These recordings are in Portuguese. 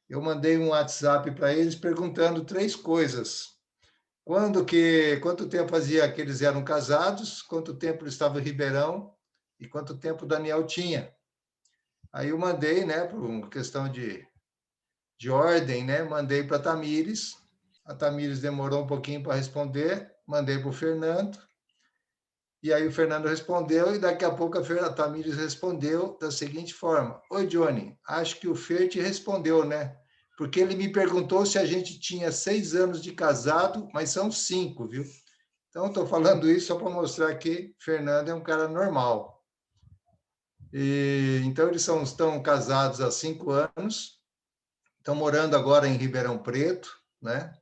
eu mandei um WhatsApp para eles perguntando 3 coisas. Quanto tempo fazia que eles eram casados, quanto tempo eles estavam em Ribeirão e quanto tempo o Daniel tinha. Aí eu mandei, né, por uma questão de ordem, né, mandei para a Tamires. A Tamires demorou um pouquinho para responder, mandei para o Fernando. E aí o Fernando respondeu, e daqui a pouco a Tamires respondeu da seguinte forma: Oi, Johnny, acho que o Fer te respondeu, né? Porque ele me perguntou se a gente tinha 6 anos de casado, mas são 5, viu? Então, estou falando isso só para mostrar que Fernando é um cara normal. Então, eles estão casados há 5 anos, estão morando agora em Ribeirão Preto, né?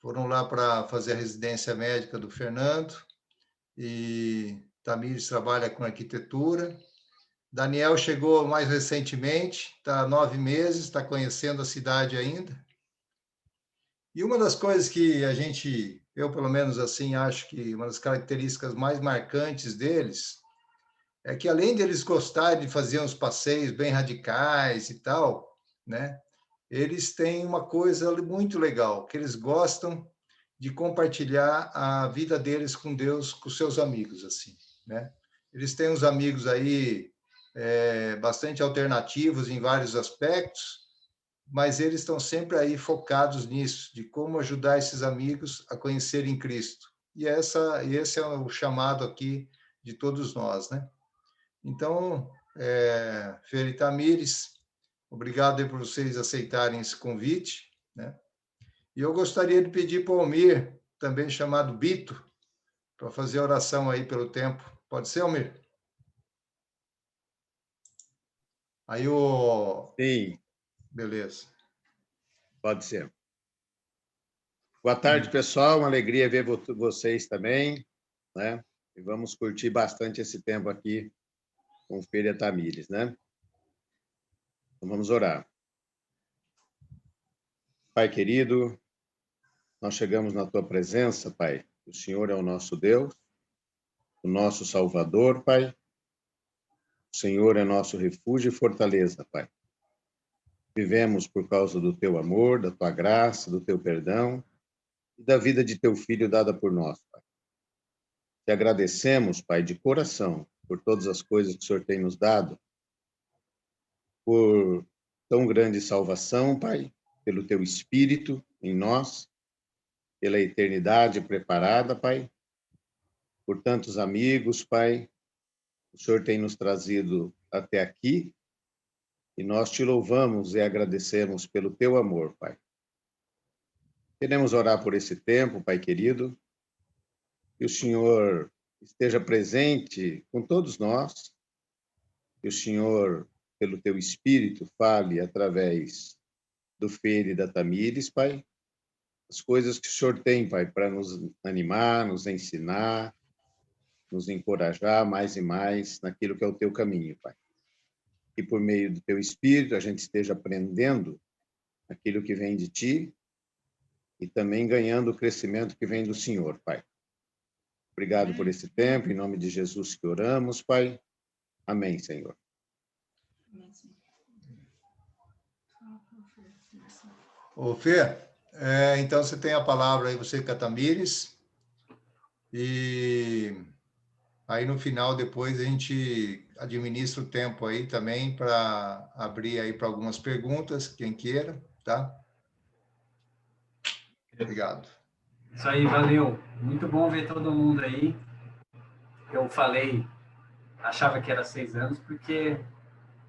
Foram lá para fazer a residência médica do Fernando, e Tamires trabalha com arquitetura. Daniel chegou mais recentemente, está há 9 meses, está conhecendo a cidade ainda. E uma das coisas que eu pelo menos assim, acho que uma das características mais marcantes deles é que além deles gostarem de fazer uns passeios bem radicais e tal, né? Eles têm uma coisa muito legal, que eles gostam de compartilhar a vida deles com Deus, com seus amigos, assim, né? Eles têm uns amigos aí bastante alternativos em vários aspectos, mas eles estão sempre aí focados nisso, de como ajudar esses amigos a conhecerem Cristo. E esse é o chamado aqui de todos nós, né? Então, Fer e Tamires, obrigado aí por vocês aceitarem esse convite, né? E eu gostaria de pedir para o Almir, também chamado Bito, para fazer a oração aí pelo tempo. Pode ser, Almir? Aí o... Sim. Beleza. Pode ser. Boa tarde, pessoal. Uma alegria ver vocês também, né? E vamos curtir bastante esse tempo aqui com o Fer e a Tamires, né? Então, vamos orar. Pai querido, nós chegamos na tua presença, Pai. O Senhor é o nosso Deus, o nosso Salvador, Pai. O Senhor é nosso refúgio e fortaleza, Pai. Vivemos por causa do teu amor, da tua graça, do teu perdão e da vida de teu filho dada por nós, Pai. Te agradecemos, Pai, de coração, por todas as coisas que o Senhor tem nos dado, por tão grande salvação, Pai, pelo teu Espírito em nós, pela eternidade preparada, Pai, por tantos amigos, Pai. O Senhor tem nos trazido até aqui e nós te louvamos e agradecemos pelo teu amor, Pai. Queremos orar por esse tempo, Pai querido, que o Senhor esteja presente com todos nós, que o Senhor, pelo teu Espírito, fale através do Fer e da Tamires, Pai, as coisas que o Senhor tem, Pai, para nos animar, nos ensinar, nos encorajar mais e mais naquilo que é o teu caminho, Pai. Que por meio do teu Espírito a gente esteja aprendendo aquilo que vem de ti e também ganhando o crescimento que vem do Senhor, Pai. Obrigado por esse tempo, em nome de Jesus que oramos, Pai. Amém, Senhor. Ô, Fê, então você tem a palavra aí, você, Catamires, e aí no final, depois, a gente administra o tempo aí também para abrir aí para algumas perguntas, quem queira, tá? Obrigado. Isso aí, valeu. Muito bom ver todo mundo aí. Eu falei, achava que era 6 anos, porque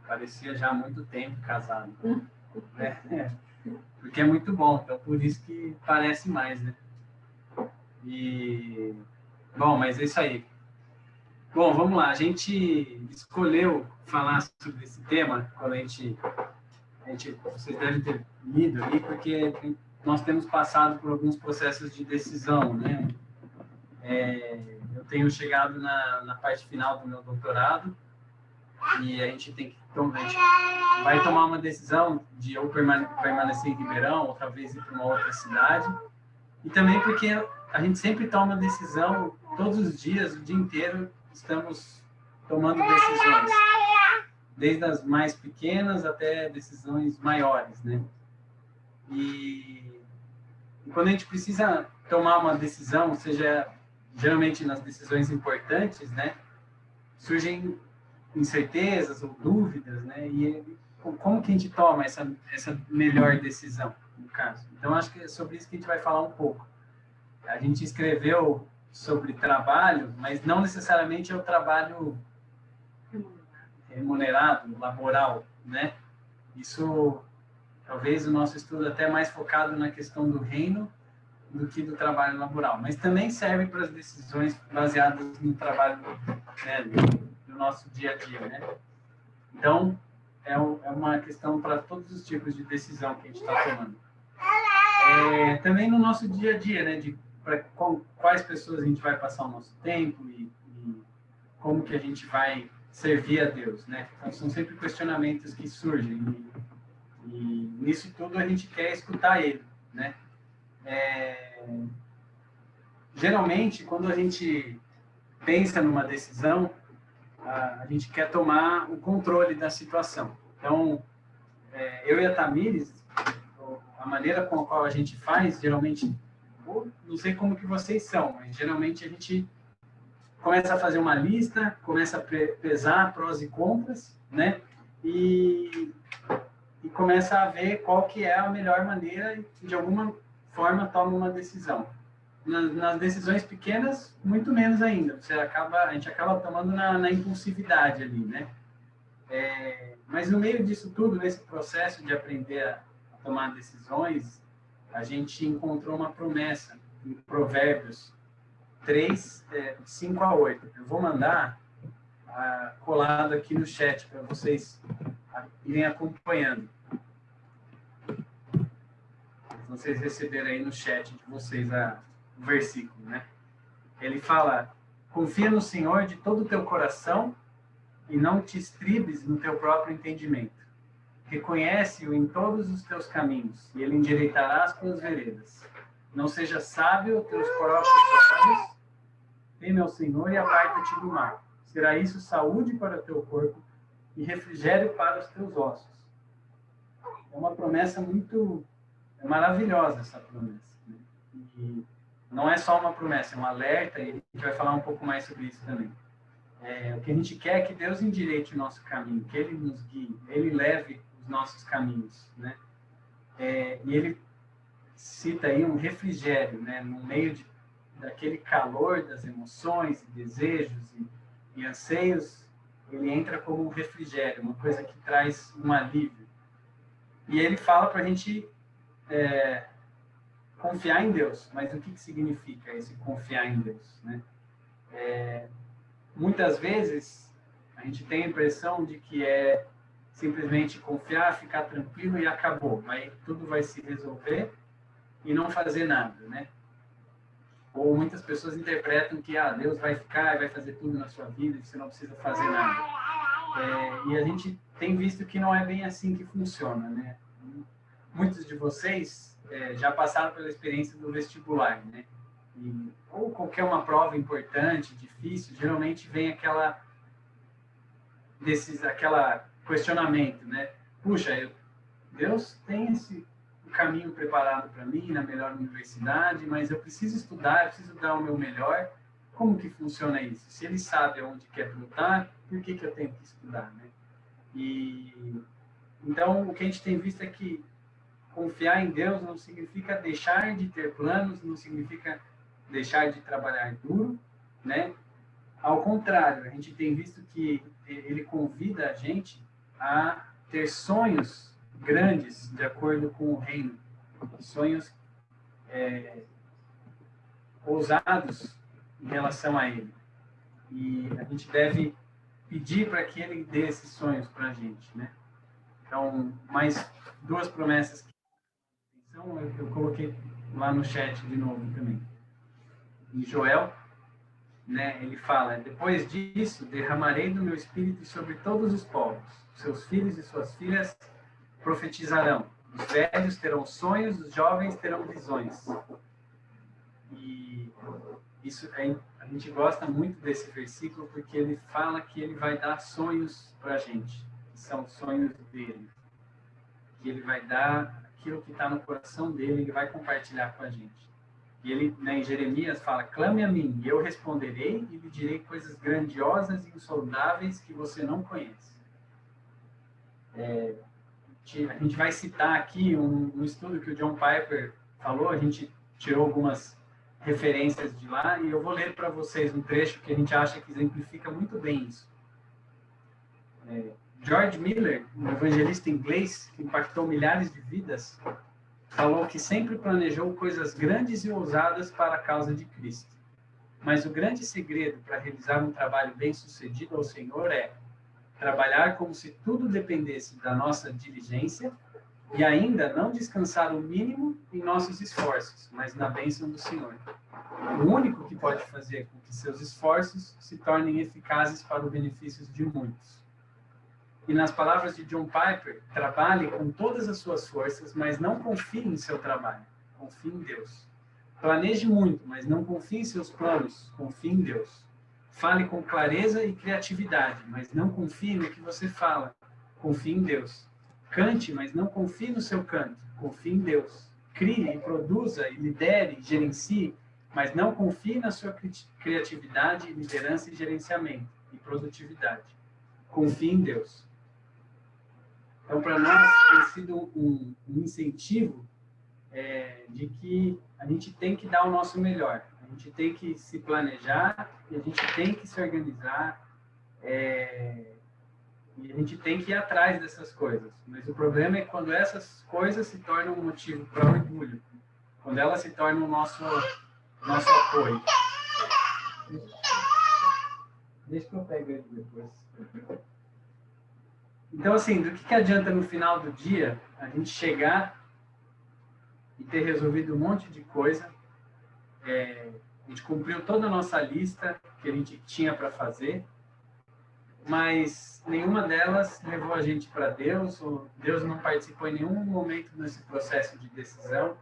parecia já há muito tempo casado. Né? Porque é muito bom, então por isso que parece mais, né? E... Bom, mas é isso aí. Bom, vamos lá. A gente escolheu falar sobre esse tema quando vocês devem ter lido ali, porque nós temos passado por alguns processos de decisão, né? Eu tenho chegado na parte final do meu doutorado e a gente vai tomar uma decisão de ou permanecer em Ribeirão ou talvez ir para uma outra cidade. E também porque a gente sempre toma decisão todos os dias, o dia inteiro, estamos tomando decisões, desde as mais pequenas até decisões maiores, né? E quando a gente precisa tomar uma decisão, seja geralmente nas decisões importantes, né, surgem incertezas ou dúvidas, né, e como que a gente toma essa melhor decisão, no caso. Então, acho que é sobre isso que a gente vai falar um pouco. A gente escreveu sobre trabalho, mas não necessariamente é o trabalho remunerado, laboral, né? Isso, talvez o nosso estudo até mais focado na questão do reino do que do trabalho laboral, mas também serve para as decisões baseadas no trabalho, né, do nosso dia a dia, né? Então, é uma questão para todos os tipos de decisão que a gente está tomando. Também no nosso dia a dia, né, de com quais pessoas a gente vai passar o nosso tempo e como que a gente vai servir a Deus, né? Então, são sempre questionamentos que surgem e nisso tudo a gente quer escutar Ele, né? Geralmente, quando a gente pensa numa decisão, a gente quer tomar o controle da situação. Então, eu e a Tamires, a maneira com a qual a gente faz, geralmente, não sei como que vocês são, mas geralmente a gente começa a fazer uma lista, começa a pesar prós e contras, né? E começa a ver qual que é a melhor maneira e, de alguma forma, toma uma decisão. Nas decisões pequenas, muito menos ainda. A gente acaba tomando na impulsividade ali, né? Mas no meio disso tudo, nesse processo de aprender a tomar decisões, a gente encontrou uma promessa em Provérbios 3, 5 a 8. Eu vou mandar colado aqui no chat para vocês irem acompanhando. Vocês receberem aí no chat de vocês o versículo, né? Ele fala: confia no Senhor de todo o teu coração e não te estribes no teu próprio entendimento. Reconhece-o em todos os teus caminhos e ele endireitará as tuas veredas. Não seja sábio aos teus próprios olhos, teme ao Senhor e aparta-te do mal. Será isso saúde para o teu corpo e refrigério para os teus ossos. É uma promessa muito maravilhosa, essa promessa, né? E não é só uma promessa, é um alerta, e a gente vai falar um pouco mais sobre isso também. O que a gente quer é que Deus endireite o nosso caminho, que Ele nos guie, Ele leve os nossos caminhos, né? E Ele cita aí um refrigério, né? No meio daquele calor das emoções e desejos e anseios, Ele entra como um refrigério, uma coisa que traz um alívio. E Ele fala para a gente confiar em Deus. Mas o que significa esse confiar em Deus, né? Muitas vezes a gente tem a impressão de que é simplesmente confiar, ficar tranquilo e acabou. Tudo vai se resolver e não fazer nada, né? Ou muitas pessoas interpretam que Deus vai ficar e vai fazer tudo na sua vida e você não precisa fazer nada. E a gente tem visto que não é bem assim que funciona, né? Muitos de vocês já passaram pela experiência do vestibular, né? Ou qualquer uma prova importante, difícil, geralmente vem aquela questionamento, né? Puxa, Deus tem esse caminho preparado para mim na melhor universidade, mas eu preciso estudar, eu preciso dar o meu melhor. Como que funciona isso? Se Ele sabe aonde quer lutar, por que eu tenho que estudar, né? Então, o que a gente tem visto é que confiar em Deus não significa deixar de ter planos, não significa deixar de trabalhar duro, né? Ao contrário, a gente tem visto que Ele convida a gente a ter sonhos grandes de acordo com o reino, sonhos ousados em relação a Ele. E a gente deve pedir para que Ele dê esses sonhos para a gente, né? Então, mais duas promessas que eu coloquei lá no chat de novo também. Em Joel, né, ele fala: depois disso, derramarei do meu espírito sobre todos os povos. Seus filhos e suas filhas profetizarão. Os velhos terão sonhos, os jovens terão visões. E isso a gente gosta muito desse versículo porque ele fala que ele vai dar sonhos para a gente, que são sonhos dele. Que ele vai dar aquilo que está no coração dele, ele vai compartilhar com a gente. E ele, né, em Jeremias, fala: clame a mim, e eu responderei e lhe direi coisas grandiosas e insondáveis que você não conhece. A gente vai citar aqui um estudo que o John Piper falou, a gente tirou algumas referências de lá, e eu vou ler para vocês um trecho que a gente acha que exemplifica muito bem isso. George Miller, um evangelista inglês que impactou milhares de vidas, falou que sempre planejou coisas grandes e ousadas para a causa de Cristo. Mas o grande segredo para realizar um trabalho bem-sucedido ao Senhor é trabalhar como se tudo dependesse da nossa diligência e ainda não descansar o mínimo em nossos esforços, mas na bênção do Senhor. O único que pode fazer com que seus esforços se tornem eficazes para o benefício de muitos. E nas palavras de John Piper, trabalhe com todas as suas forças, mas não confie em seu trabalho. Confie em Deus. Planeje muito, mas não confie em seus planos. Confie em Deus. Fale com clareza e criatividade, mas não confie no que você fala. Confie em Deus. Cante, mas não confie no seu canto. Confie em Deus. Crie e produza e lidere e gerencie, mas não confie na sua criatividade, liderança e gerenciamento e produtividade. Confie em Deus. Então, para nós, tem sido um incentivo de que a gente tem que dar o nosso melhor. A gente tem que se planejar, e a gente tem que se organizar, e a gente tem que ir atrás dessas coisas. Mas o problema é quando essas coisas se tornam um motivo para orgulho, quando elas se tornam o nosso apoio. Deixa que eu pego ele depois. Então, assim, do que adianta no final do dia a gente chegar e ter resolvido um monte de coisa, a gente cumpriu toda a nossa lista que a gente tinha para fazer, mas nenhuma delas levou a gente para Deus, ou Deus não participou em nenhum momento nesse processo de decisão,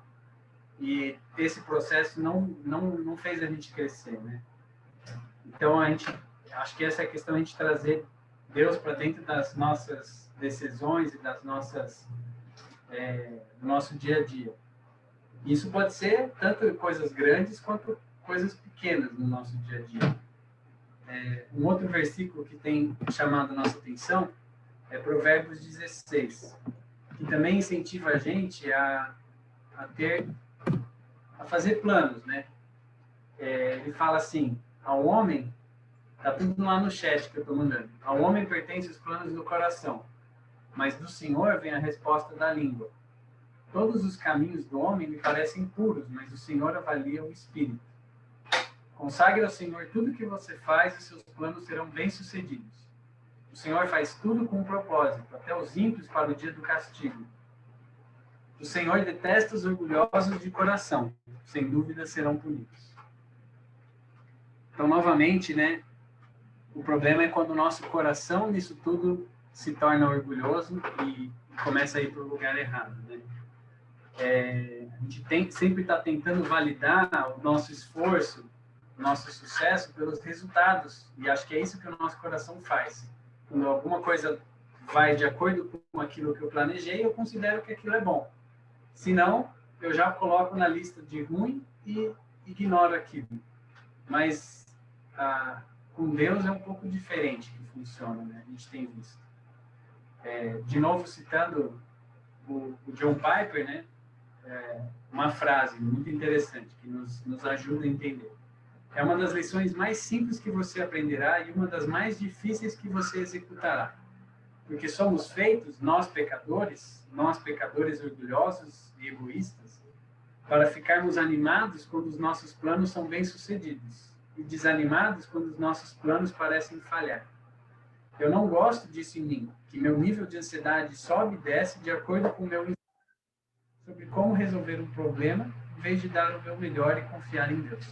e esse processo não fez a gente crescer, né? Então, acho que essa é a questão, a gente trazer Deus para dentro das nossas decisões e das nossas do nosso dia a dia. Isso pode ser tanto coisas grandes quanto coisas pequenas no nosso dia a dia. Um outro versículo que tem chamado a nossa atenção é Provérbios 16, que também incentiva a gente a fazer planos, né? Ele fala assim: ao homem, tá tudo lá no chat que eu estou mandando, ao homem pertence os planos do coração, mas do Senhor vem a resposta da língua. Todos os caminhos do homem me parecem puros, mas o Senhor avalia o espírito. Consagre ao Senhor tudo que você faz e seus planos serão bem-sucedidos. O Senhor faz tudo com um propósito, até os ímpios para o dia do castigo. O Senhor detesta os orgulhosos de coração, sem dúvida serão punidos. Então, novamente, né, o problema é quando o nosso coração nisso tudo se torna orgulhoso e começa a ir para o lugar errado, né? A gente sempre está tentando validar o nosso esforço, o nosso sucesso pelos resultados, e acho que é isso que o nosso coração faz. Quando alguma coisa vai de acordo com aquilo que eu planejei, eu considero que aquilo é bom. Se não, eu já coloco na lista de ruim e ignoro aquilo. Mas com Deus é um pouco diferente que funciona, né? A gente tem visto. De novo, citando o John Piper, né? Uma frase muito interessante que nos ajuda a entender. É uma das lições mais simples que você aprenderá e uma das mais difíceis que você executará. Porque somos feitos, nós pecadores orgulhosos e egoístas, para ficarmos animados quando os nossos planos são bem-sucedidos e desanimados quando os nossos planos parecem falhar. Eu não gosto disso em mim, que meu nível de ansiedade sobe e desce de acordo com o meu sobre como resolver um problema, em vez de dar o meu melhor e confiar em Deus.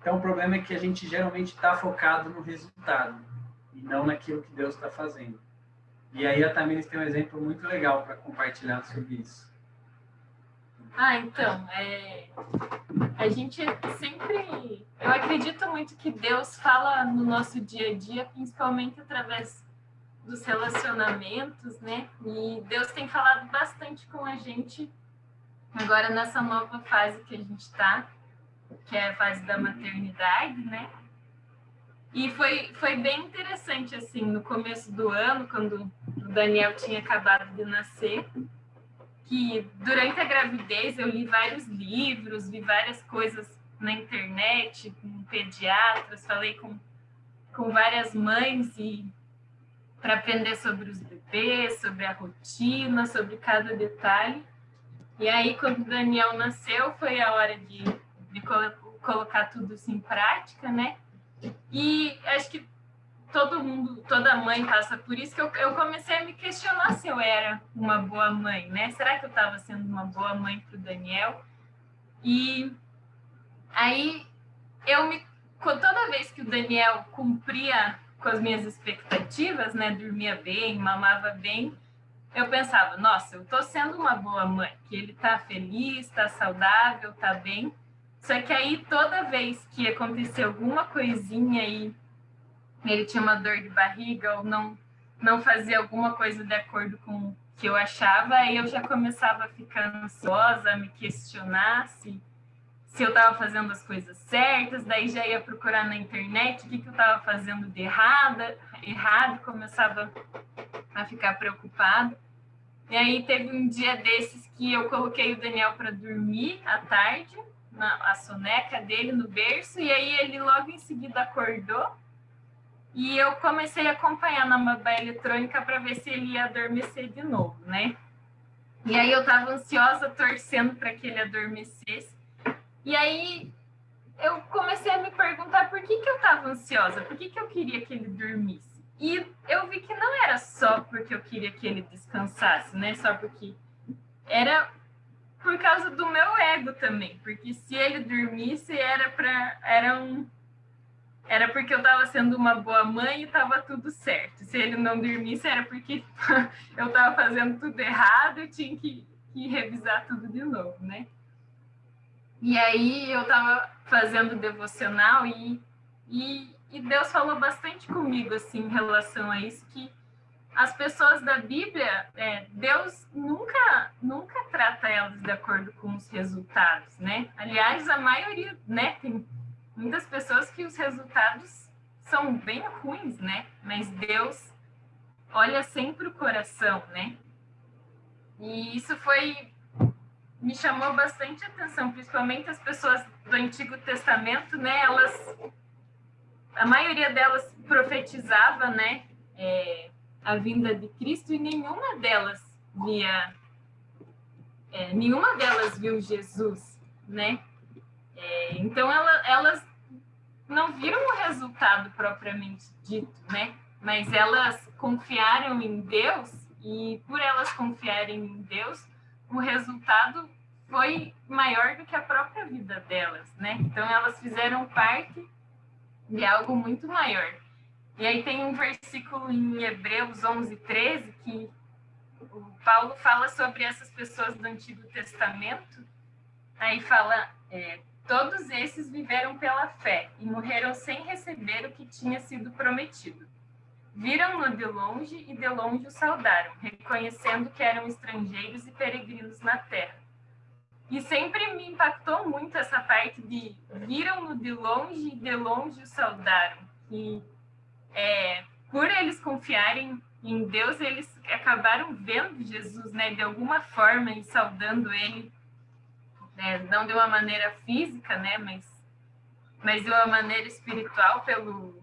Então, o problema é que a gente geralmente está focado no resultado e não naquilo que Deus está fazendo. E aí a Tamires tem um exemplo muito legal para compartilhar sobre isso. Então, a gente sempre... Eu acredito muito que Deus fala no nosso dia a dia, principalmente através dos relacionamentos, né? E Deus tem falado a gente agora nessa nova fase que a gente está, que é a fase da maternidade, né? E foi bem interessante, assim, no começo do ano, quando o Daniel tinha acabado de nascer, que durante a gravidez eu li vários livros, vi várias coisas na internet, com pediatras, falei com várias mães e para aprender sobre os bebês, sobre a rotina, sobre cada detalhe. E aí, quando o Daniel nasceu, foi a hora de colocar tudo isso em prática, né? E acho que todo mundo, toda mãe passa por isso, que eu comecei a me questionar se eu era uma boa mãe, né? Será que eu estava sendo uma boa mãe para o Daniel? E aí, toda vez que o Daniel cumpria com as minhas expectativas, né? Dormia bem, mamava bem, eu pensava, nossa, eu tô sendo uma boa mãe, que ele tá feliz, tá saudável, tá bem. Só que aí, toda vez que acontecia alguma coisinha e ele tinha uma dor de barriga ou não fazia alguma coisa de acordo com o que eu achava, aí eu já começava a ficar ansiosa, a me questionar se eu estava fazendo as coisas certas, daí já ia procurar na internet o que eu estava fazendo de errado, começava a ficar preocupada. E aí teve um dia desses que eu coloquei o Daniel para dormir à tarde, a soneca dele no berço, e aí ele logo em seguida acordou e eu comecei a acompanhar na babá eletrônica para ver se ele ia adormecer de novo, né? E aí eu estava ansiosa, torcendo para que ele adormecesse. E aí eu comecei a me perguntar por que eu estava ansiosa, por que eu queria que ele dormisse. E eu vi que não era só porque eu queria que ele descansasse, né? Só porque era por causa do meu ego também. Porque se ele dormisse, era porque eu estava sendo uma boa mãe e estava tudo certo. Se ele não dormisse, era porque eu estava fazendo tudo errado e tinha que revisar tudo de novo, né? E aí eu estava fazendo devocional e Deus falou bastante comigo assim, em relação a isso, que as pessoas da Bíblia, Deus nunca trata elas de acordo com os resultados, né? Aliás, a maioria, né, tem muitas pessoas que os resultados são bem ruins, né? Mas Deus olha sempre o coração, né? E isso me chamou bastante atenção, principalmente as pessoas do Antigo Testamento, né? A maioria delas profetizava, né? A vinda de Cristo e nenhuma delas viu Jesus, né? Então elas não viram o resultado propriamente dito, né? Mas elas confiaram em Deus e por elas confiarem em Deus, o resultado foi maior do que a própria vida delas, né? Então elas fizeram parte de algo muito maior. E aí tem um versículo em Hebreus 11:13 que o Paulo fala sobre essas pessoas do Antigo Testamento. Aí fala, todos esses viveram pela fé e morreram sem receber o que tinha sido prometido. Viram-no de longe e de longe o saudaram, reconhecendo que eram estrangeiros e peregrinos na terra. E sempre me impactou muito essa parte de viram-no de longe e de longe o saudaram. E por eles confiarem em Deus, eles acabaram vendo Jesus, né, de alguma forma e saudando ele, né, não de uma maneira física, né, mas de uma maneira espiritual pelo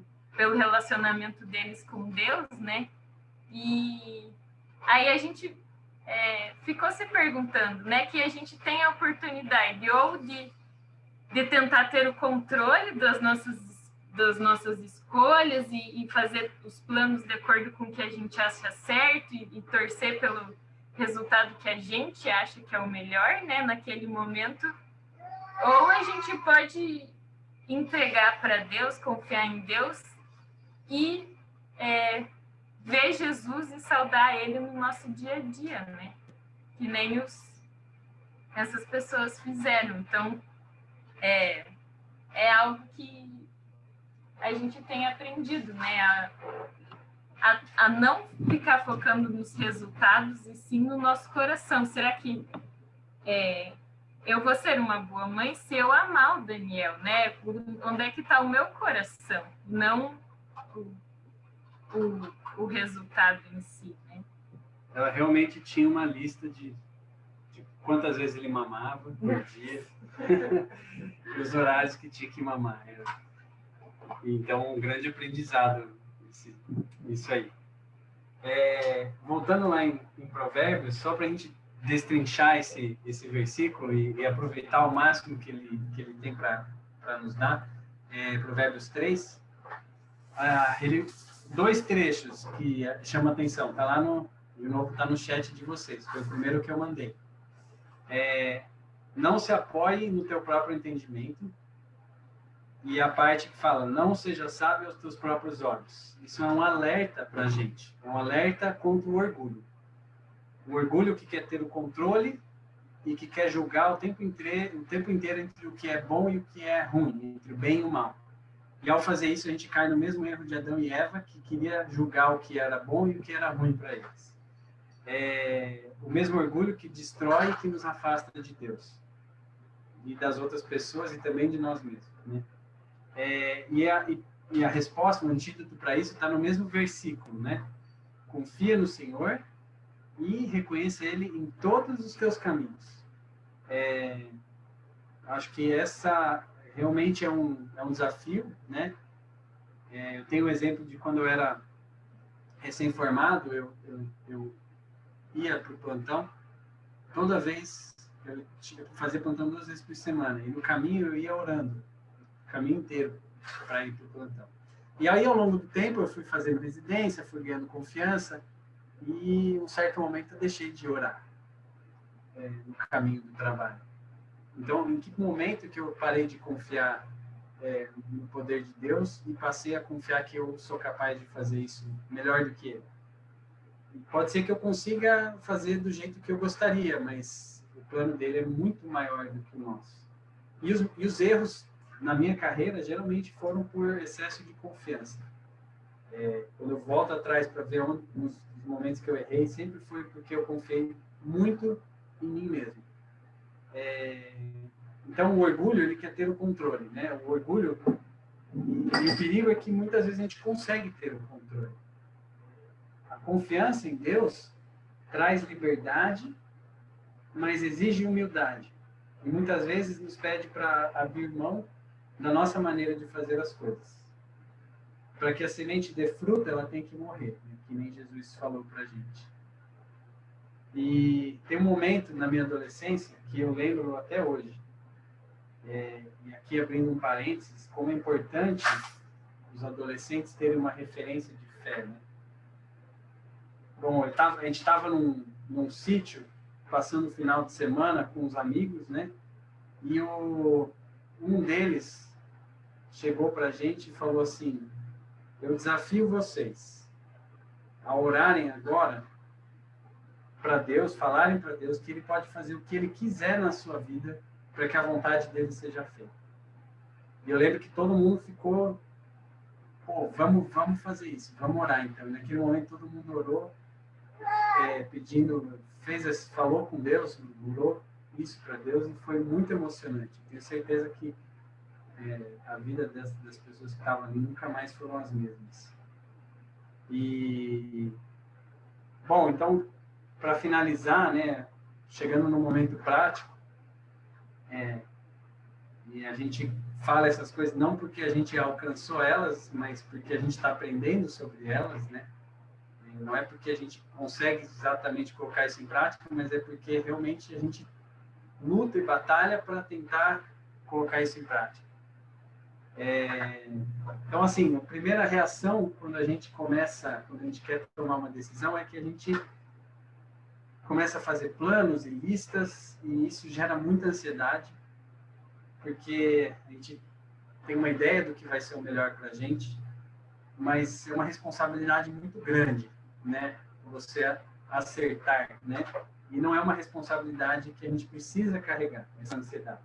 relacionamento deles com Deus, né? E aí a gente ficou se perguntando, né, que a gente tem a oportunidade ou de tentar ter o controle das nossas escolhas e fazer os planos de acordo com o que a gente acha certo e torcer pelo resultado que a gente acha que é o melhor, né, naquele momento, ou a gente pode entregar para Deus, confiar em Deus e ver Jesus e saudar Ele no nosso dia a dia, né? Que nem essas pessoas fizeram. Então, é algo que a gente tem aprendido, né? a não ficar focando nos resultados e sim no nosso coração. Será que eu vou ser uma boa mãe se eu amar o Daniel, né? Onde é que está o meu coração? Não o resultado em si, né? Ela realmente tinha uma lista de quantas vezes ele mamava por dia, e os horários que tinha que mamar. Então, um grande aprendizado isso aí. Voltando lá em Provérbios, só para a gente destrinchar esse versículo e aproveitar ao máximo que ele tem para nos dar, Provérbios 3, dois trechos que chamam a atenção. Está lá de novo, está no chat de vocês. Foi o primeiro que eu mandei. Não se apoie no teu próprio entendimento. E a parte que fala, não seja sábio aos teus próprios olhos. Isso é um alerta para a gente. É um alerta contra o orgulho. O orgulho que quer ter o controle e que quer julgar o tempo inteiro entre o que é bom e o que é ruim, entre o bem e o mal. E ao fazer isso, a gente cai no mesmo erro de Adão e Eva, que queria julgar o que era bom e o que era ruim para eles. O mesmo orgulho que destrói e que nos afasta de Deus. E das outras pessoas e também de nós mesmos, né? E a resposta, o antídoto para isso está no mesmo versículo, né? Confia no Senhor e reconheça Ele em todos os teus caminhos. Acho que essa realmente é um desafio, né? Eu tenho um exemplo de quando eu era recém-formado, eu ia para o plantão, toda vez eu fazia plantão 2 vezes por semana, e no caminho eu ia orando, o caminho inteiro, para ir para o plantão. E aí, ao longo do tempo, eu fui fazendo residência, fui ganhando confiança, e em um certo momento eu deixei de orar no caminho do trabalho. Então, em que momento que eu parei de confiar no poder de Deus e passei a confiar que eu sou capaz de fazer isso melhor do que ele? Pode ser que eu consiga fazer do jeito que eu gostaria, mas o plano dele é muito maior do que o nosso. E os erros na minha carreira geralmente foram por excesso de confiança. Quando eu volto atrás para ver os momentos que eu errei, sempre foi porque eu confiei muito em mim mesmo. Então, o orgulho, ele quer ter o controle, né? O orgulho, e o perigo é que muitas vezes a gente consegue ter o controle. A confiança em Deus traz liberdade, mas exige humildade. E muitas vezes nos pede para abrir mão da nossa maneira de fazer as coisas. Para que a semente dê fruta, ela tem que morrer, né? Que nem Jesus falou para a gente. E tem um momento na minha adolescência que eu lembro até hoje. E aqui abrindo um parênteses, como é importante os adolescentes terem uma referência de fé, né? Bom, a gente estava num sítio, passando o final de semana com os amigos, né? E um deles chegou para a gente e falou assim, eu desafio vocês a orarem agora para Deus, falarem para Deus que Ele pode fazer o que Ele quiser na sua vida para que a vontade dele seja feita. E eu lembro que todo mundo ficou, vamos fazer isso, vamos orar então. E naquele momento todo mundo orou, pedindo, falou com Deus, orou isso para Deus e foi muito emocionante. Tenho certeza que a vida das pessoas que estavam ali nunca mais foram as mesmas. E, bom, então, para finalizar, né, chegando no momento prático, e a gente fala essas coisas não porque a gente alcançou elas, mas porque a gente está aprendendo sobre elas, né? Não é porque a gente consegue exatamente colocar isso em prática, mas é porque realmente a gente luta e batalha para tentar colocar isso em prática. Então, assim, a primeira reação quando a gente quer tomar uma decisão é que a gente começa a fazer planos e listas e isso gera muita ansiedade, porque a gente tem uma ideia do que vai ser o melhor para a gente, mas é uma responsabilidade muito grande, né? Você acertar, né? E não é uma responsabilidade que a gente precisa carregar, essa ansiedade.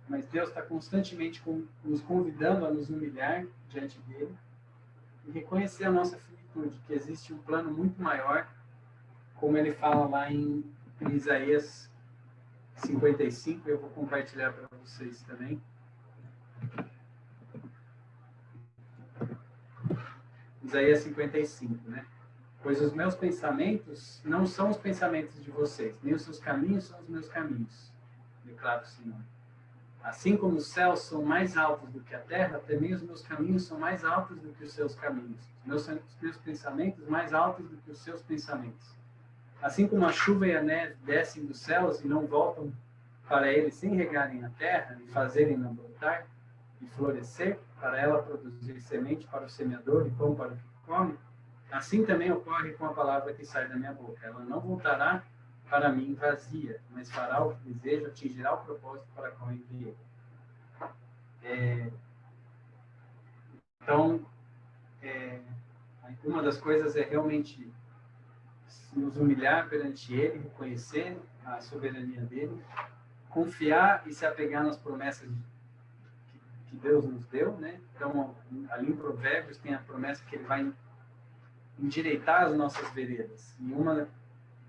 Mas Deus está constantemente nos convidando a nos humilhar diante dele reconhecer a nossa finitude, que existe um plano muito maior, como ele fala lá em Isaías 55, eu vou compartilhar para vocês também. Isaías 55, né? Pois os meus pensamentos não são os pensamentos de vocês, nem os seus caminhos são os meus caminhos, declara o Senhor. Assim como os céus são mais altos do que a terra, também os meus caminhos são mais altos do que os seus caminhos. Os meus pensamentos mais altos do que os seus pensamentos. Assim como a chuva e a neve descem dos céus e não voltam para eles sem regarem a terra e fazerem-na brotar e florescer, para ela produzir semente para o semeador e pão para o que come, assim também ocorre com a palavra que sai da minha boca. Ela não voltará para mim vazia, mas fará o que deseja, atingirá o propósito para qual enviei. Então, uma das coisas é realmente nos humilhar perante Ele, reconhecer a soberania dele, confiar e se apegar nas promessas que Deus nos deu, né? Então, ali em Provérbios tem a promessa que Ele vai endireitar as nossas veredas. E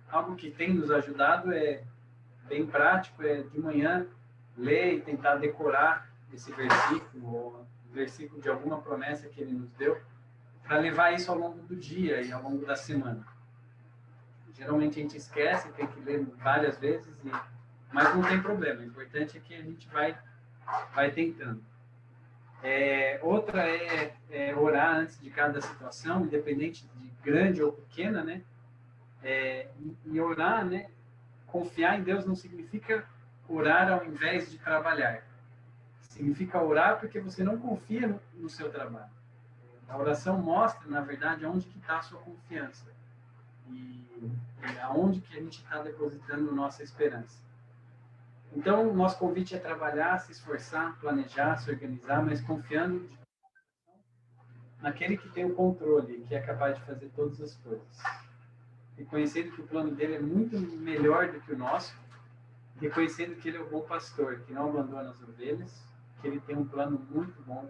algo que tem nos ajudado bem prático, de manhã ler e tentar decorar esse versículo, ou versículo de alguma promessa que Ele nos deu, para levar isso ao longo do dia e ao longo da semana. Geralmente a gente esquece, tem que ler várias vezes, mas não tem problema. O importante é que a gente vai tentando. Outra é orar antes de cada situação, independente de grande ou pequena, né? E orar, né? Confiar em Deus não significa orar ao invés de trabalhar. Significa orar porque você não confia no seu trabalho. A oração mostra, na verdade, onde que está a sua confiança. E aonde que a gente está depositando nossa esperança. Então, o nosso convite é trabalhar, se esforçar, planejar, se organizar, mas confiando naquele que tem o controle, que é capaz de fazer todas as coisas. Reconhecendo que o plano dele é muito melhor do que o nosso, reconhecendo que ele é o bom pastor, que não abandona as ovelhas, que ele tem um plano muito bom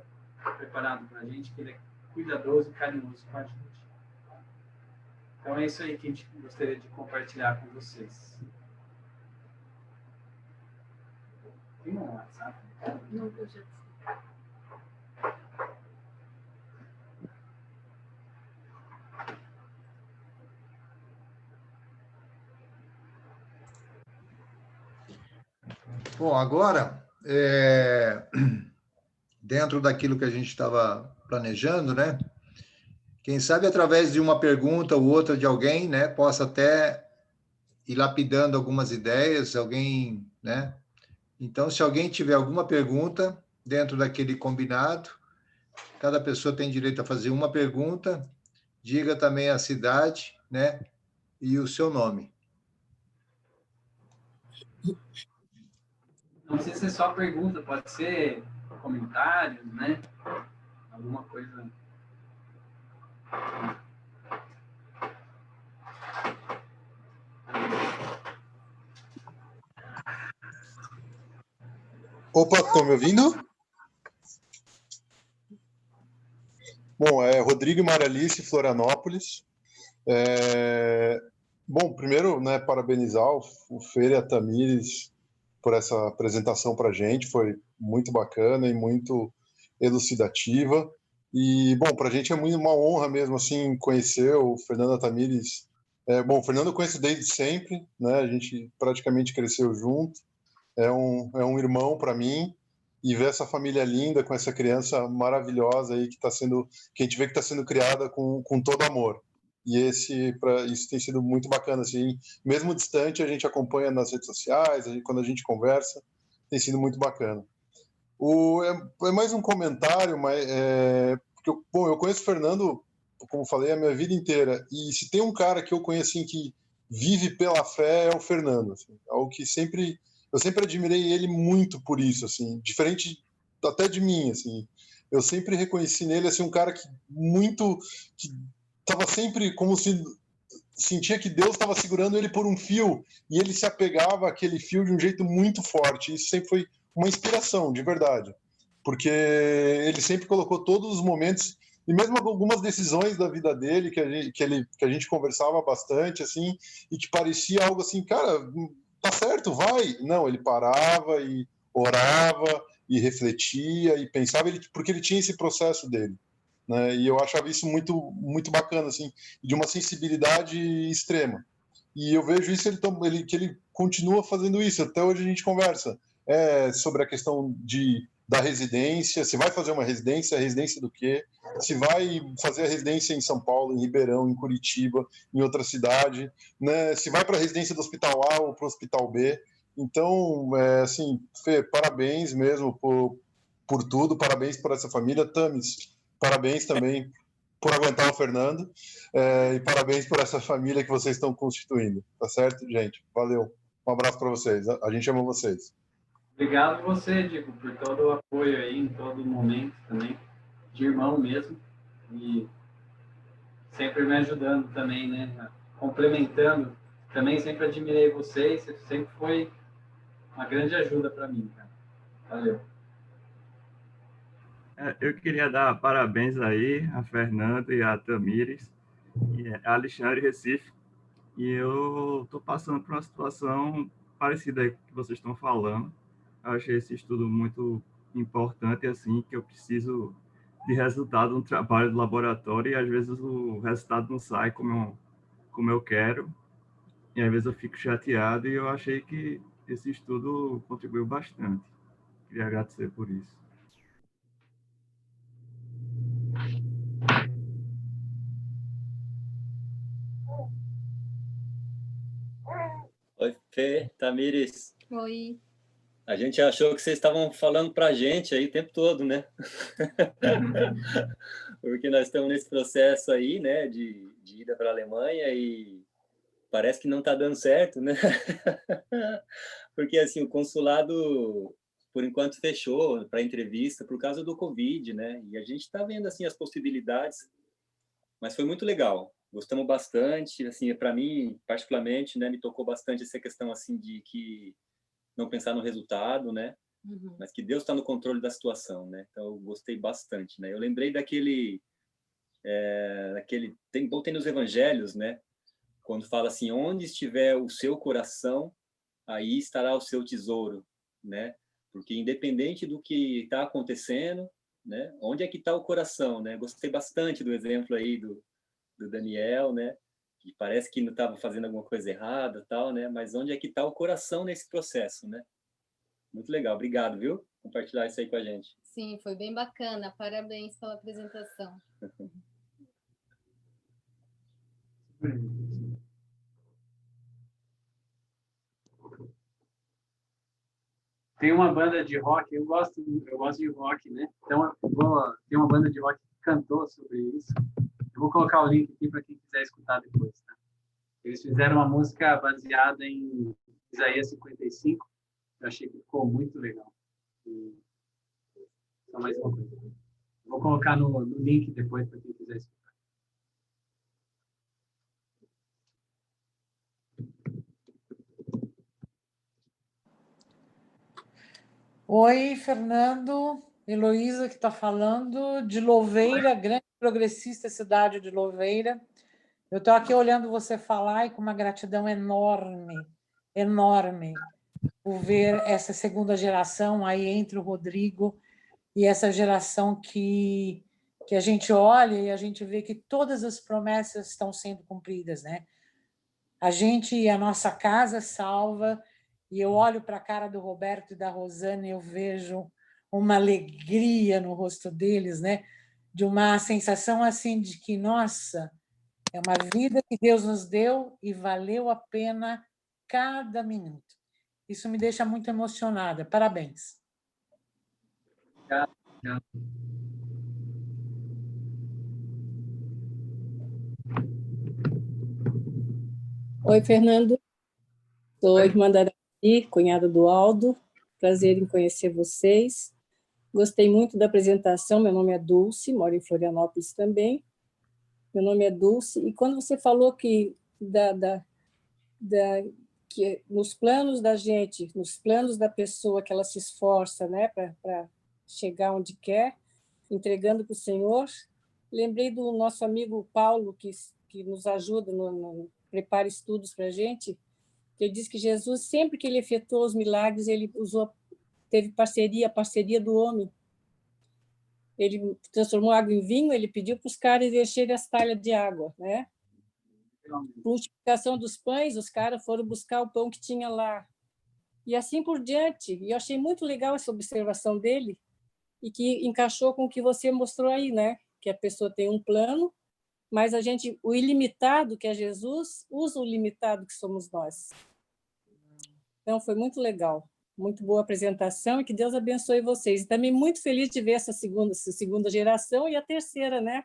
preparado para a gente, que ele é cuidadoso e carinhoso com a gente. Então é isso aí que a gente gostaria de compartilhar com vocês. Tem um WhatsApp? Não, eu já Bom, agora, dentro daquilo que a gente estava planejando, né? Quem sabe através de uma pergunta ou outra de alguém, né, possa até ir lapidando algumas ideias, alguém, né? Então, se alguém tiver alguma pergunta dentro daquele combinado, cada pessoa tem direito a fazer uma pergunta, diga também a cidade, né, e o seu nome. Não sei se é só pergunta, pode ser comentários, né? Alguma coisa. Opa, estão me ouvindo? Bom, Rodrigo Maralice, Florianópolis. Bom, primeiro, né, parabenizar o Fer e a Tamires por essa apresentação para a gente, foi muito bacana e muito elucidativa. E, bom, para a gente é muito uma honra mesmo, assim, conhecer o Fernando e a Tamires. Bom, o Fernando eu conheço desde sempre, né, a gente praticamente cresceu junto, é um irmão para mim, e ver essa família linda com essa criança maravilhosa aí que a gente vê que está sendo criada com todo amor. E isso tem sido muito bacana, assim, mesmo distante a gente acompanha nas redes sociais, quando a gente conversa, tem sido muito bacana. É mais um comentário, porque eu conheço o Fernando, como falei, a minha vida inteira, e se tem um cara que eu conheço assim, que vive pela fé, é o Fernando, assim, algo que eu sempre admirei ele muito por isso, assim, diferente até de mim, assim, eu sempre reconheci nele assim um cara que estava sempre como se sentia que Deus estava segurando ele por um fio e ele se apegava àquele fio de um jeito muito forte. Isso sempre foi uma inspiração, de verdade, porque ele sempre colocou todos os momentos e mesmo algumas decisões da vida dele que a gente conversava bastante, assim, e que parecia algo assim, cara, tá certo, vai. Não, ele parava e orava e refletia e pensava, porque ele tinha esse processo dele, né? E eu achava isso muito bacana, assim, de uma sensibilidade extrema. E eu vejo isso, que ele continua fazendo isso. Até hoje a gente conversa sobre a questão da residência, se vai fazer uma residência, a residência do quê? Se vai fazer a residência em São Paulo, em Ribeirão, em Curitiba, em outra cidade, né? Se vai para a residência do Hospital A ou para o Hospital B. Então, assim, Fê, parabéns mesmo por tudo, parabéns por essa família. Tamis, parabéns também por aguentar o Fernando, e parabéns por essa família que vocês estão constituindo, tá certo, gente? Valeu, um abraço para vocês, a gente ama vocês. Obrigado você, Diego, por todo o apoio aí em todo momento também, de irmão mesmo, e sempre me ajudando também, né? Complementando. Também sempre admirei vocês, você sempre foi uma grande ajuda para mim, cara. Valeu. Eu queria dar parabéns aí a Fernando e a Tamires e a Alexandre Recife. E eu estou passando por uma situação parecida aí com o que vocês estão falando. Eu achei esse estudo muito importante, assim, que eu preciso de resultado no trabalho do laboratório e às vezes o resultado não sai como eu quero. E às vezes eu fico chateado e eu achei que esse estudo contribuiu bastante. Queria agradecer por isso. Oi, Fê, Tamires. Oi. A gente achou que vocês estavam falando para a gente aí o tempo todo, né? Porque nós estamos nesse processo aí, né, de ida para a Alemanha e parece que não está dando certo, né? Porque, assim, o consulado, por enquanto, fechou para entrevista por causa do Covid, né? E a gente está vendo, assim, as possibilidades, mas foi muito legal. Gostamos bastante, assim, para mim, particularmente, né, me tocou bastante essa questão, assim, de que não pensar no resultado, né? Uhum. Mas que Deus está no controle da situação, né? Então, eu gostei bastante, né? Eu lembrei daquele tem nos evangelhos, né? Quando fala assim, onde estiver o seu coração, aí estará o seu tesouro, né? Porque independente do que está acontecendo, né? Onde é que está o coração, né? Gostei bastante do exemplo aí do Daniel, né? Que parece que não estava fazendo alguma coisa errada, tal, né? Mas onde é que está o coração nesse processo, né? Muito legal, obrigado, viu? Compartilhar isso aí com a gente. Sim, foi bem bacana. Parabéns pela apresentação. Tem uma banda de rock, eu gosto de rock, né? Então, tem uma banda de rock que cantou sobre isso. Eu vou colocar o link aqui para quem quiser escutar depois, tá? Eles fizeram uma música baseada em Isaías 55. Eu achei que ficou muito legal. E só mais uma coisa. Vou colocar no link depois para quem quiser escutar. Oi, Fernando. Heloísa que está falando, de Louveira, grande progressista cidade de Louveira. Eu estou aqui olhando você falar e com uma gratidão enorme, enorme, por ver essa segunda geração aí entre o Rodrigo e essa geração que a gente olha e a gente vê que todas as promessas estão sendo cumpridas, né? A gente e a nossa casa salva, e eu olho para a cara do Roberto e da Rosana e eu vejo uma alegria no rosto deles, né? De uma sensação assim de que, nossa, é uma vida que Deus nos deu e valeu a pena cada minuto. Isso me deixa muito emocionada. Parabéns. Obrigado. Oi, Fernando. Sou a irmã da Davi, cunhada do Aldo. Prazer em conhecer vocês. Gostei muito da apresentação. Meu nome é Dulce, moro em Florianópolis também. Meu nome é Dulce. E quando você falou que que nos planos da gente, nos planos da pessoa que ela se esforça, né, para chegar onde quer, entregando para o Senhor, Lembrei do nosso amigo Paulo, que nos ajuda prepara estudos para a gente, que ele diz que Jesus, sempre que ele efetuou os milagres, ele teve a parceria do homem. Ele transformou água em vinho, ele pediu para os caras encherem as talhas de água, né? Multiplicação dos pães, os caras foram buscar o pão que tinha lá. E assim por diante. E eu achei muito legal essa observação dele, e que encaixou com o que você mostrou aí, né? Que a pessoa tem um plano, mas o ilimitado, que é Jesus, usa o limitado, que somos nós. Então, foi muito legal. Muito boa apresentação, e que Deus abençoe vocês. E também muito feliz de ver essa segunda geração e a terceira, né?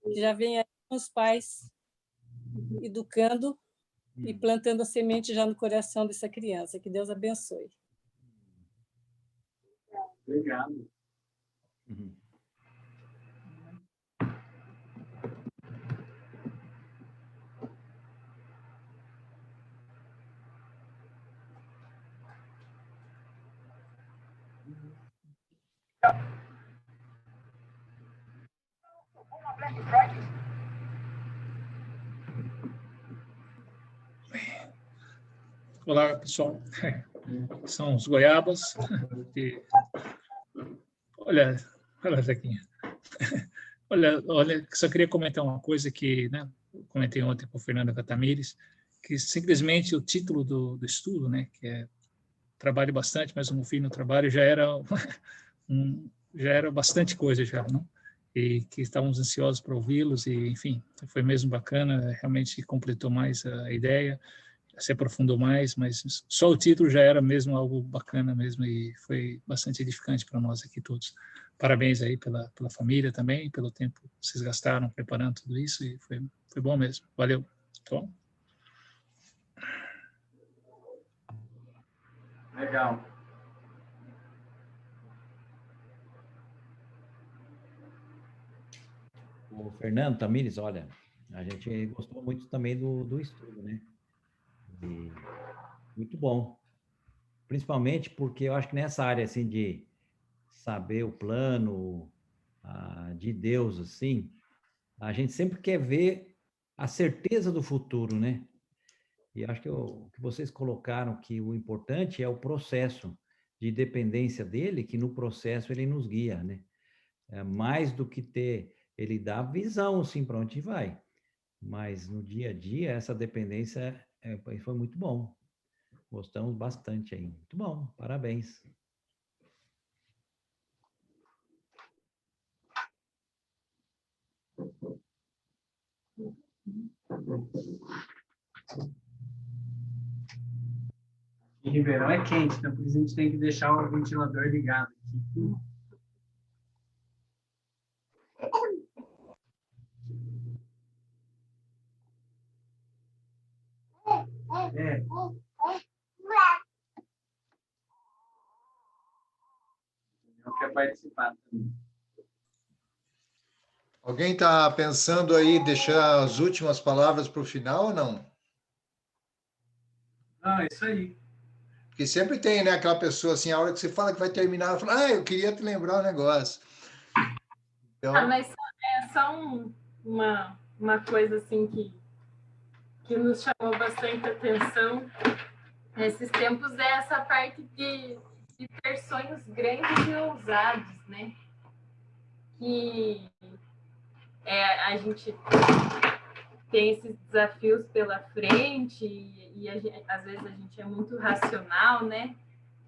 Que já vem aí com os pais educando e plantando a semente já no coração dessa criança. Que Deus abençoe. Obrigado. Olá, pessoal. São os goiabas. Olha, Zequinha. Olha, só queria comentar uma coisa que, né, comentei ontem com o Fernando Catamires, que simplesmente o título do estudo, né, que é Trabalho Bastante, mas no fim no trabalho, já era bastante coisa já, não? E que estávamos ansiosos para ouvi-los, e enfim, foi mesmo bacana, realmente completou mais a ideia, se aprofundou mais, mas só o título já era mesmo algo bacana mesmo, e foi bastante edificante para nós aqui todos. Parabéns aí pela família também, pelo tempo que vocês gastaram preparando tudo isso, e foi bom mesmo. Valeu. Então, Legal. O Fernando Tamires, olha, a gente gostou muito também do estudo, né? E muito bom. Principalmente porque eu acho que nessa área, assim, de saber o plano de Deus, assim, a gente sempre quer ver a certeza do futuro, né? E acho que o que vocês colocaram, que o importante é o processo de dependência dele, que no processo ele nos guia, né? Mais do que ele dá visão, assim, para onde vai. Mas no dia a dia, essa dependência foi muito bom. Gostamos bastante aí. Muito bom, parabéns. Em Ribeirão é quente, então por isso a gente tem que deixar o ventilador ligado aqui. Eu quero participar também. Alguém está pensando aí deixar as últimas palavras para o final ou não? Não, é isso aí. Porque sempre tem, né, aquela pessoa assim, a hora que você fala que vai terminar, ela fala, eu queria te lembrar um negócio. Então... mas é só uma coisa assim que nos chamou bastante atenção nesses tempos, é essa parte de ter sonhos grandes e ousados, né? Que a gente tem esses desafios pela frente e às vezes a gente é muito racional, né?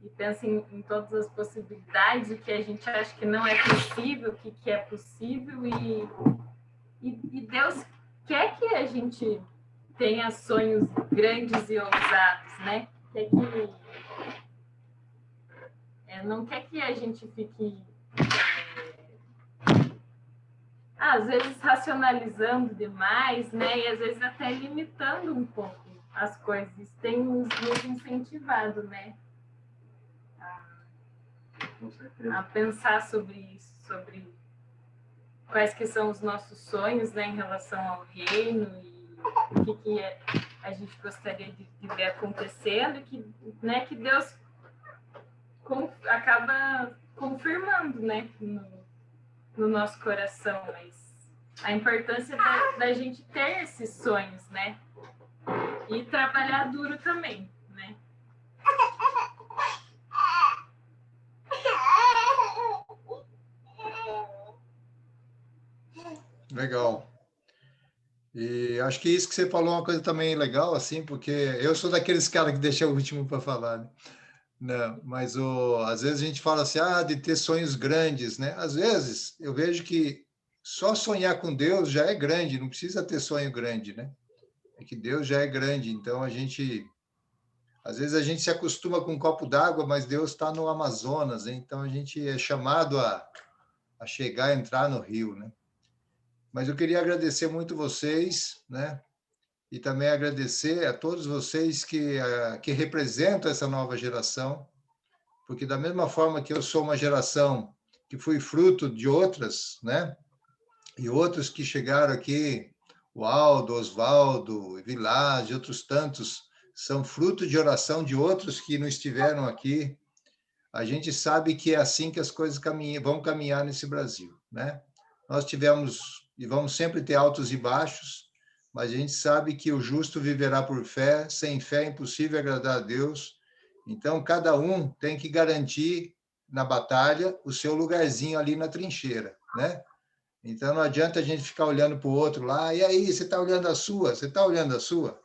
E pensa em todas as possibilidades, o que a gente acha que não é possível, o que é possível, e Deus quer que a gente tenha sonhos grandes e ousados, né? Não quer que a gente fique às vezes racionalizando demais, né? E às vezes até limitando um pouco as coisas. Isso tem nos incentivado, né? A pensar sobre isso, sobre quais que são os nossos sonhos, né, em relação ao reino e o que a gente gostaria de ver acontecendo, e que Deus acaba confirmando, né, no nosso coração, mas a importância da gente ter esses sonhos, né? E trabalhar duro também, né? Legal. E acho que isso que você falou é uma coisa também legal, assim, porque eu sou daqueles caras que deixa o último para falar, né? Não, mas às vezes a gente fala assim, de ter sonhos grandes, né? Às vezes eu vejo que só sonhar com Deus já é grande, não precisa ter sonho grande, né? É que Deus já é grande, então às vezes a gente se acostuma com um copo d'água, mas Deus está no Amazonas, hein? Então a gente é chamado a chegar, a entrar no rio, né? Mas eu queria agradecer muito vocês, né? E também agradecer a todos vocês que representam essa nova geração, porque da mesma forma que eu sou uma geração que fui fruto de outras, né? E outros que chegaram aqui, o Aldo, Osvaldo, Vilage, outros tantos, são fruto de oração de outros que não estiveram aqui. A gente sabe que é assim que as coisas vão caminhar nesse Brasil, né? Nós tivemos e vamos sempre ter altos e baixos, mas a gente sabe que o justo viverá por fé, sem fé é impossível agradar a Deus. Então, cada um tem que garantir na batalha o seu lugarzinho ali na trincheira, né? Então, não adianta a gente ficar olhando para o outro lá, e aí, você está olhando a sua? Você está olhando a sua?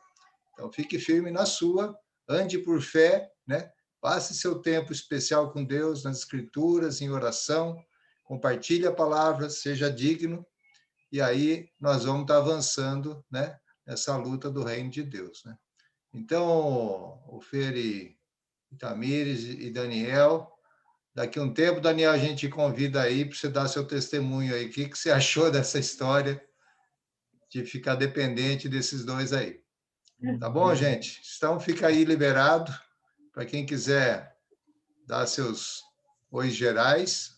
Então, fique firme na sua, ande por fé, né? Passe seu tempo especial com Deus, nas escrituras, em oração, compartilhe a palavra, seja digno, e aí nós vamos estar avançando, né, nessa luta do reino de Deus, né? Então, o Fer Tamires e Daniel, daqui a um tempo, Daniel, a gente te convida aí para você dar seu testemunho aí. O que você achou dessa história de ficar dependente desses dois aí? Tá bom, gente? Então, fica aí liberado para quem quiser dar seus ois gerais.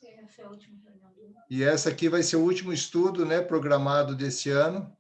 E essa aqui vai ser o último estudo, né, programado desse ano.